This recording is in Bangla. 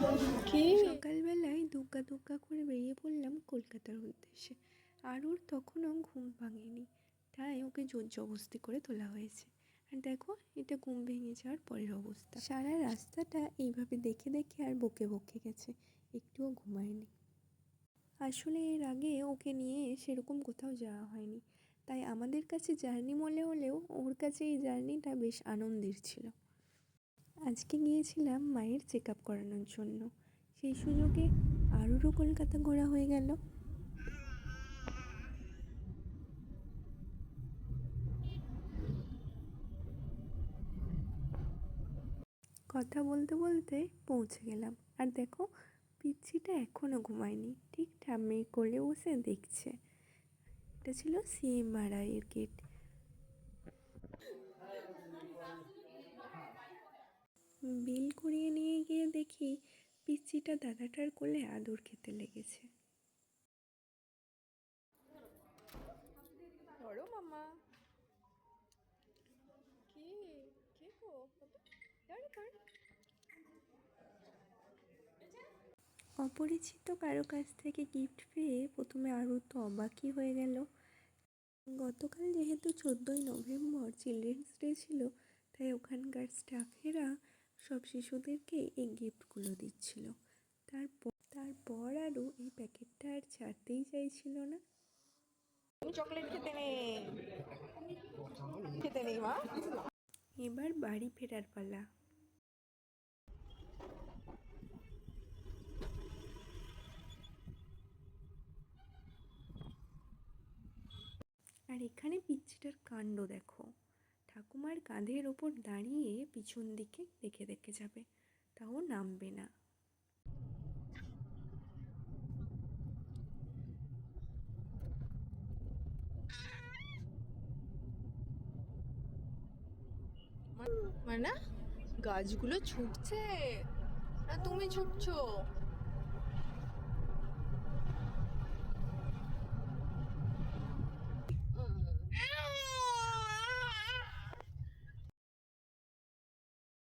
সকালবেলায় দুগ্গা দুগ্গা করে বেরিয়ে পড়লাম কলকাতার উদ্দেশ্যে। আর ওর তখনও ঘুম ভাঙেনি, তাই ওকে জোর জবরদস্তি করে তোলা হয়েছে। আর দেখো, এটা ঘুম ভেঙে যাওয়ার পরের অবস্থা। সারা রাস্তাটা এইভাবে দেখে দেখে আর বকে বকে গেছে, একটুও ঘুমায়নি। আসলে এর আগে ওকে নিয়ে সেরকম কোথাও যাওয়া হয়নি, তাই আমাদের কাছে জার্নি মনে হলেও ওর কাছে এই জার্নিটা বেশ আনন্দের ছিল। আজকে গিয়েছিলাম মায়ের চেক আপ করানোর জন্য, সেই সুযোগে আরও কলকাতা ঘোরা হয়ে গেল। কথা বলতে বলতে পৌঁছে গেলাম, আর দেখো পিচ্ছিটা এখনও ঘুমায়নি, ঠিক ঠাম্মির কোলে বসে দেখছে। এটা ছিল সিএমআরআই এর গেট। বিল করিয়ে নিয়ে গিয়ে দেখি পিচ্ছিটা দাদাটার কোলে আদর খেতে লেগেছে। ধরো মামা, কি কে গো, ধরো ধরো। অপরিচিত কারো কাছ থেকে গিফট পেয়ে প্রথমে আরও তো অবাকই হয়ে গেল। গতকাল যেহেতু 14ই নভেম্বর চিলড্রেন্স ডে ছিল, তাই ওখানকার স্টাফেরা সব শিশুদেরকে এই গিফটগুলো দিচ্ছিল। তারপর আরও এই প্যাকেটটা আর ছাড়তেই চাইছিল না। চকলেট খেতে নেই মা। এবার বাড়ি ফেরার পালা। আর এখানে পিচ্ছিটার কাণ্ড দেখো, ঠাকুমার কাঁধের ওপর দাঁড়িয়ে পিছন দিকে দেখে দেখে যাবে, তাও নামবে না। মানে গাছগুলো ছুটছে না তুমি ছুটছো?